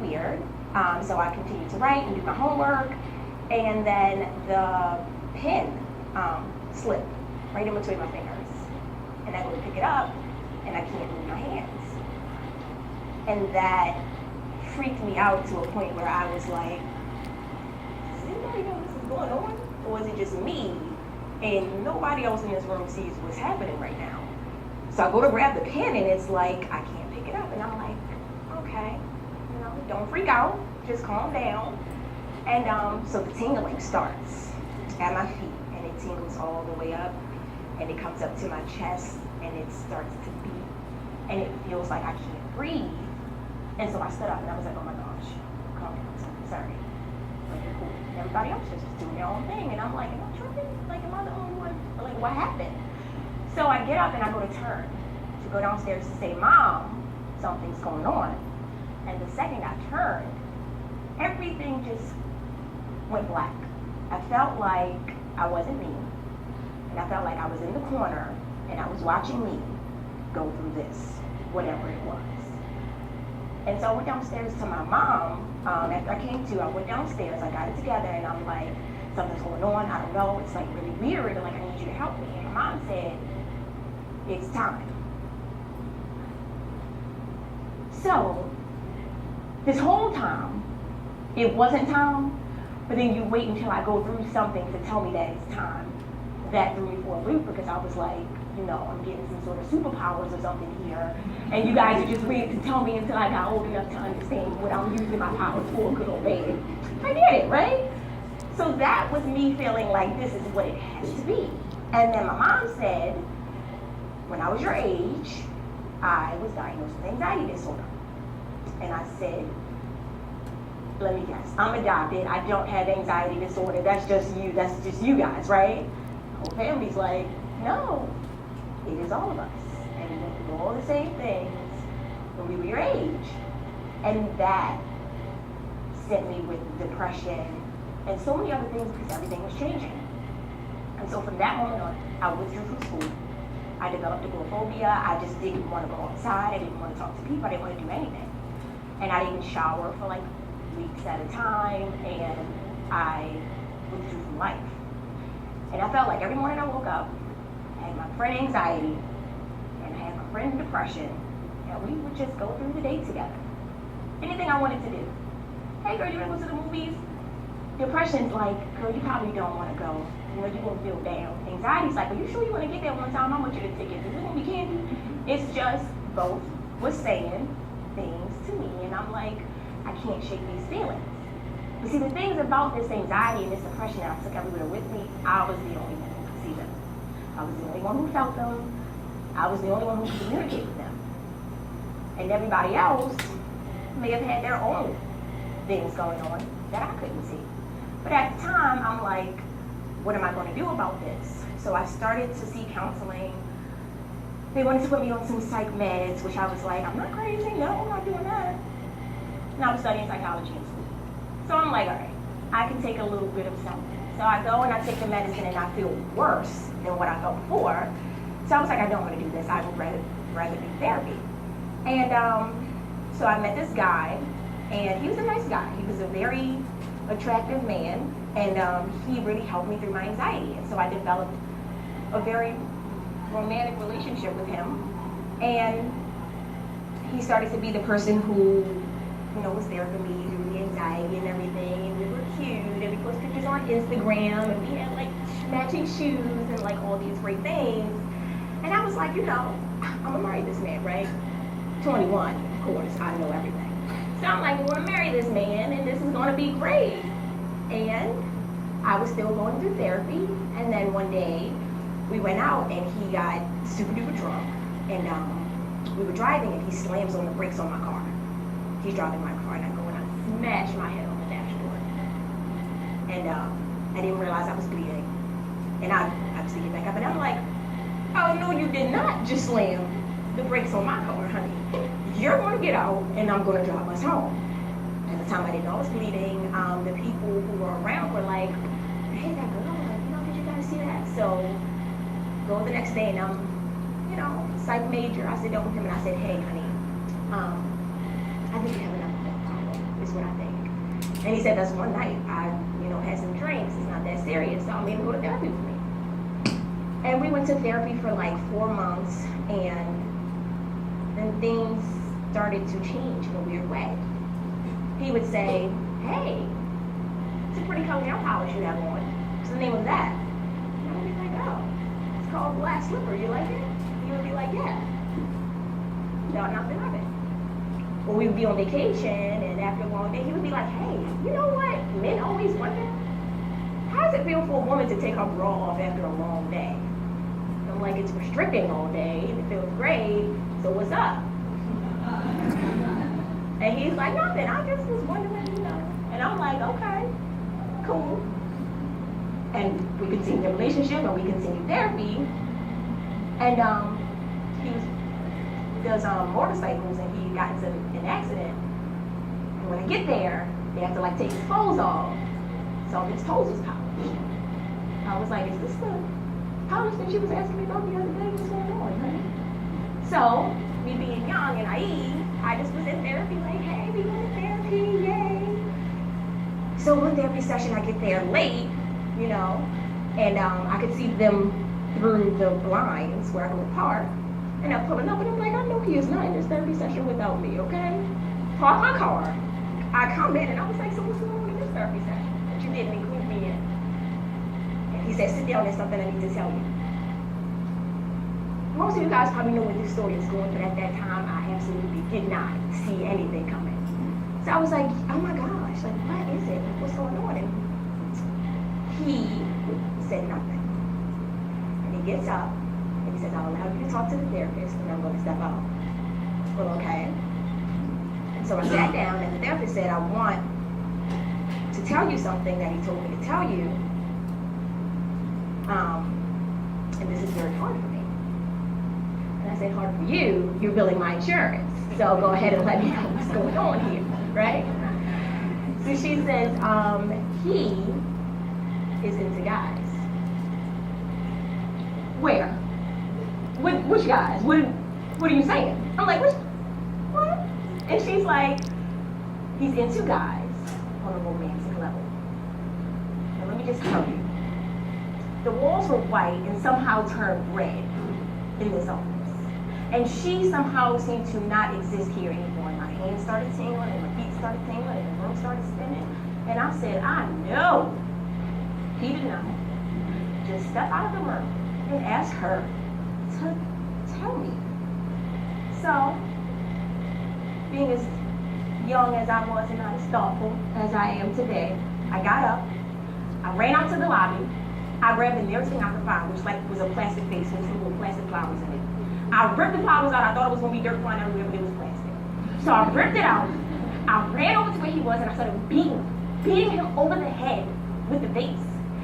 weird. So I continued to write and do my homework, and then the pen slipped right in between my fingers. And I go to pick it up, and I can't move my hands. And that freaked me out to a point where I was like, does anybody know this is going on? Or is it just me? And nobody else in this room sees what's happening right now. So I go to grab the pen, and it's like, I can't pick it up. And I'm like, okay, don't freak out, just calm down. And so the tingling starts at my feet, and it tingles all the way up, and it comes up to my chest, and it starts to beat, and it feels like I can't breathe. And so I stood up, and I was like, oh my gosh, calm down, sorry. Like, you're cool. And everybody else is just doing their own thing, and I'm like, am I tripping? Like, am I the only one? Like, what happened? So I get up, and I go to turn to go downstairs to say, Mom, something's going on. And the second I turned, everything just went black. I felt like I wasn't me, and I felt like I was in the corner, and I was watching me go through this, whatever it was. And so I went downstairs to my mom. After I came to, I went downstairs, I got it together, and I'm like, something's going on, I don't know, it's like really weird, and like, I need you to help me. And my mom said, it's time. So, this whole time, it wasn't time, but then you wait until I go through something to tell me that it's time. That threw me for a loop, because I was like, I'm getting some sort of superpowers or something here, and you guys are just waiting to tell me until I got old enough to understand what I'm using my powers for, good or bad. I get it, right? So that was me feeling like this is what it has to be. And then my mom said, when I was your age, I was diagnosed with anxiety disorder. And I said, let me guess, I'm adopted, I don't have anxiety disorder, that's just you guys, right? Whole family's like, no, it is all of us. And we went through all the same things when we were your age. And that sent me with depression and so many other things, because everything was changing. And so from that moment on, I withdrew from school. I developed agoraphobia. I just didn't want to go outside. I didn't want to talk to people. I didn't want to do anything. And I didn't shower for like weeks at a time, and I withdrew from life. And I felt like every morning I woke up, I had my friend anxiety, and I had my friend depression, and we would just go through the day together. Anything I wanted to do. Hey girl, you wanna go to the movies? Depression's like, girl, you probably don't want to go. You're gonna feel down. Anxiety's like, are you sure you want to get there one time? I want you to take it. Is it gonna be candy? It's just both was saying things to me, and I'm like, I can't shake these feelings. But see, the things about this anxiety and this depression that I took everywhere with me, I was the only one who could see them. I was the only one who felt them. I was the only one who could communicate with them. And everybody else may have had their own things going on that I couldn't see. But at the time, I'm like, what am I going to do about this? So I started to see counseling. They wanted to put me on some psych meds, which I was like, I'm not crazy, no, I'm not doing that. And I was studying psychology in school. So I'm like, all right, I can take a little bit of something. So I go and I take the medicine, and I feel worse than what I felt before. So I was like, I don't want to do this. I would rather do therapy. And so I met this guy, and he was a nice guy. He was a very attractive man, and he really helped me through my anxiety. And so I developed a very romantic relationship with him, and he started to be the person who, was there for me through the anxiety and everything. And we were cute, and we post pictures on Instagram, and we had like matching shoes and like all these great things. And I was like, I'm gonna marry this man, right? 21, of course, I know everything. So I'm like, I'm gonna marry this man, and this is gonna be great. And I was still going through therapy, and then one day we went out, and he got super duper drunk, and we were driving, and he slams on the brakes on my car. He's driving my car, and I go and I smash my head on the dashboard. And I didn't realize I was bleeding. And I obviously get back up, and I'm like, oh no, you did not just slam the brakes on my car, honey. You're going to get out, and I'm going to drive us home. At the time, I didn't know I was bleeding. The people who were around were like, hey, that girl, did you guys see that? So go the next day, and I'm, psych major. I sit down with him, and I said, hey, honey, I think you have an alcohol problem. And he said, that's one night. I, had some drinks. It's not that serious. So I made him go to therapy with me. And we went to therapy for like 4 months, and then things started to change in a weird way. He would say, hey, it's a pretty color nail polish you have on. What's the name of that? And I would be like, oh, it's called Black Slipper. You like it? He would be like, yeah. No, nothing of it. Or we would be on vacation, and after a long day, he would be like, hey, you know what? Men always wonder, how does it feel for a woman to take her bra off after a long day? I'm like, it's restricting all day, and it feels great, so what's up? And he's like, nothing, I just was wondering, And I'm like, okay, cool. And we continued the relationship, and we continued therapy. And he does motorcycles, and he got into an accident. And when I get there, they have to like take his clothes off. So his toes was polished. I was like, is this the polish that you was asking me about the other day? What's going on, honey? So, me being young and naive, I just was in therapy like, hey, we going to therapy, yay. So one therapy session, I get there late, and I could see them through the blinds where I go to park. And I'm pulling up, and I'm like, I know he is not in this therapy session without me, okay? Park my car. I come in, and I was like, so what's going on in this therapy session that you didn't include me in? And he said, sit down, there's something I need to tell you. Most of you guys probably know where this story is going, but at that time, I absolutely did not see anything coming. So I was like, oh my gosh, like, what is it? What's going on? And he said nothing. And he gets up, and he says, I'll allow you to talk to the therapist, and I'm going to step out. Well, okay. And so I sat down, and the therapist said, I want to tell you something that he told me to tell you. And this is very hard for me. And I said, hard for you, you're billing my insurance. So go ahead and let me know what's going on here, right? So she says, he is into guys. Where? Which guys? What are you saying? I'm like, what? And she's like, he's into guys on a romantic level. And let me just tell you, the walls were white and somehow turned red in this office. And she somehow seemed to not exist here anymore. And my hands started tingling, and my feet started tingling, and the room started spinning. And I said, I know. He did not. Just step out of the room and ask her to tell me. So, being as young as I was and not as thoughtful as I am today, I got up, I ran out to the lobby, I grabbed the nearest thing I could find, which was a plastic vase with some little plastic flowers in it. I ripped the flowers out. I thought it was going to be dirt flying everywhere, but it was plastic. So I ripped it out. I ran over to where he was, and I started beating him over the head with the vase.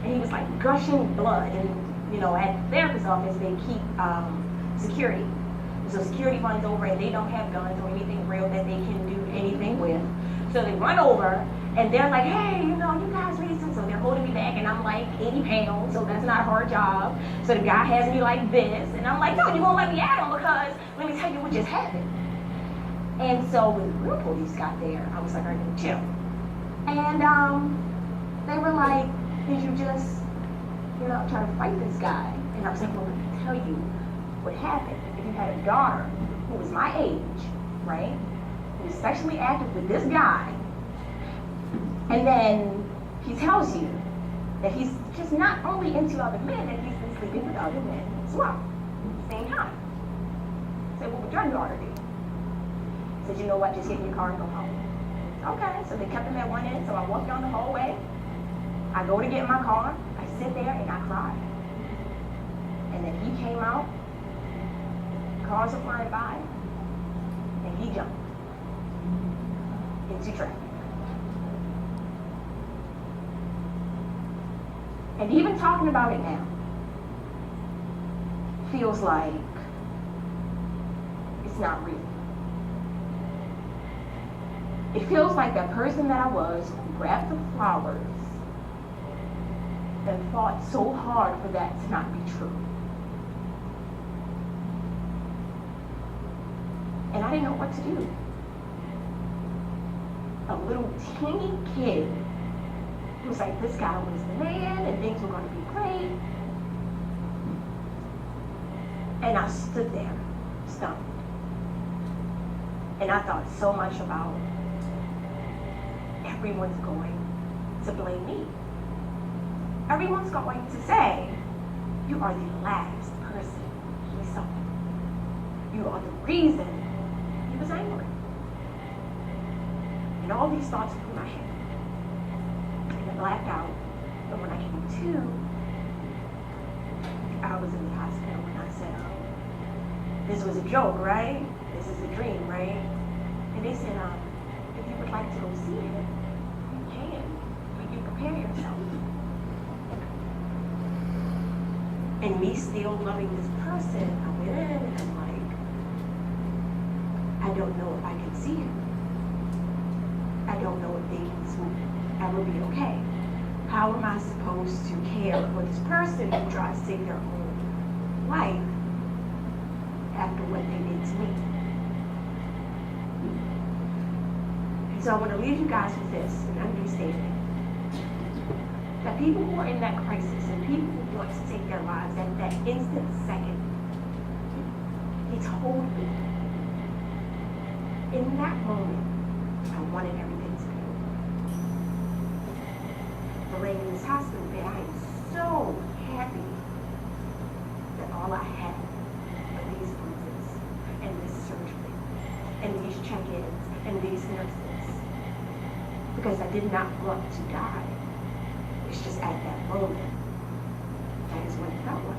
And he was like gushing blood. And at the therapist's office, they keep security. So security runs over, and they don't have guns or anything real that they can do anything with. So they run over, and they're like, hey, you guys need some. So they're holding me back, and I'm like 80 pounds, so that's not a hard job. So the guy has me like this, and I'm like, no, you won't let me at him because let me tell you what just happened. And so when the real police got there, I was like, all right, chill. And they were like, did you just, try to fight this guy? And I was like, well, let me tell you what happened. If you had a daughter who was my age, right, who was sexually active with this guy, and then he tells you that he's just not only into other men, that he's been sleeping with other men as well at the same time. I said, what would your daughter do? He said, you know what, just get in your car and go home. Okay, so they kept him at one end, so I walked down the hallway. I go to get in my car, I sit there and I cry. And then he came out, cars are flying by, and he jumped into traffic. And even talking about it now feels like it's not real. It feels like that person that I was who grabbed the flowers and fought so hard for that to not be true. And I didn't know what to do. a little teeny kid who was like, this guy was the man and things were going to be great. And I stood there, stunned. And I thought so much about everyone's going to blame me. Everyone's going to say, you are the last person he saw. You are the reason he was angry. And all these thoughts were in my head. And I blacked out. But when I came to, I was in the hospital and I said, this was a joke, right? This is a dream, right? And they said, if you would like to go see it, you can. But you prepare yourself. And me still loving this person, I went in and I'm like, I don't know if I can see him. I don't know if things will ever be okay. How am I supposed to care for this person who tries to take their own life after what they did to me? And so I want to leave you guys with this, an understanding. That people who are in that crisis and people who want to take their lives at that instant second, he told me, in that moment, I wanted everything to be over. But laying in this hospital bed, I am so happy that all I had were these bruises and this surgery and these check-ins and these nurses. Because I did not want to die. It's just at that moment, that is what it felt like.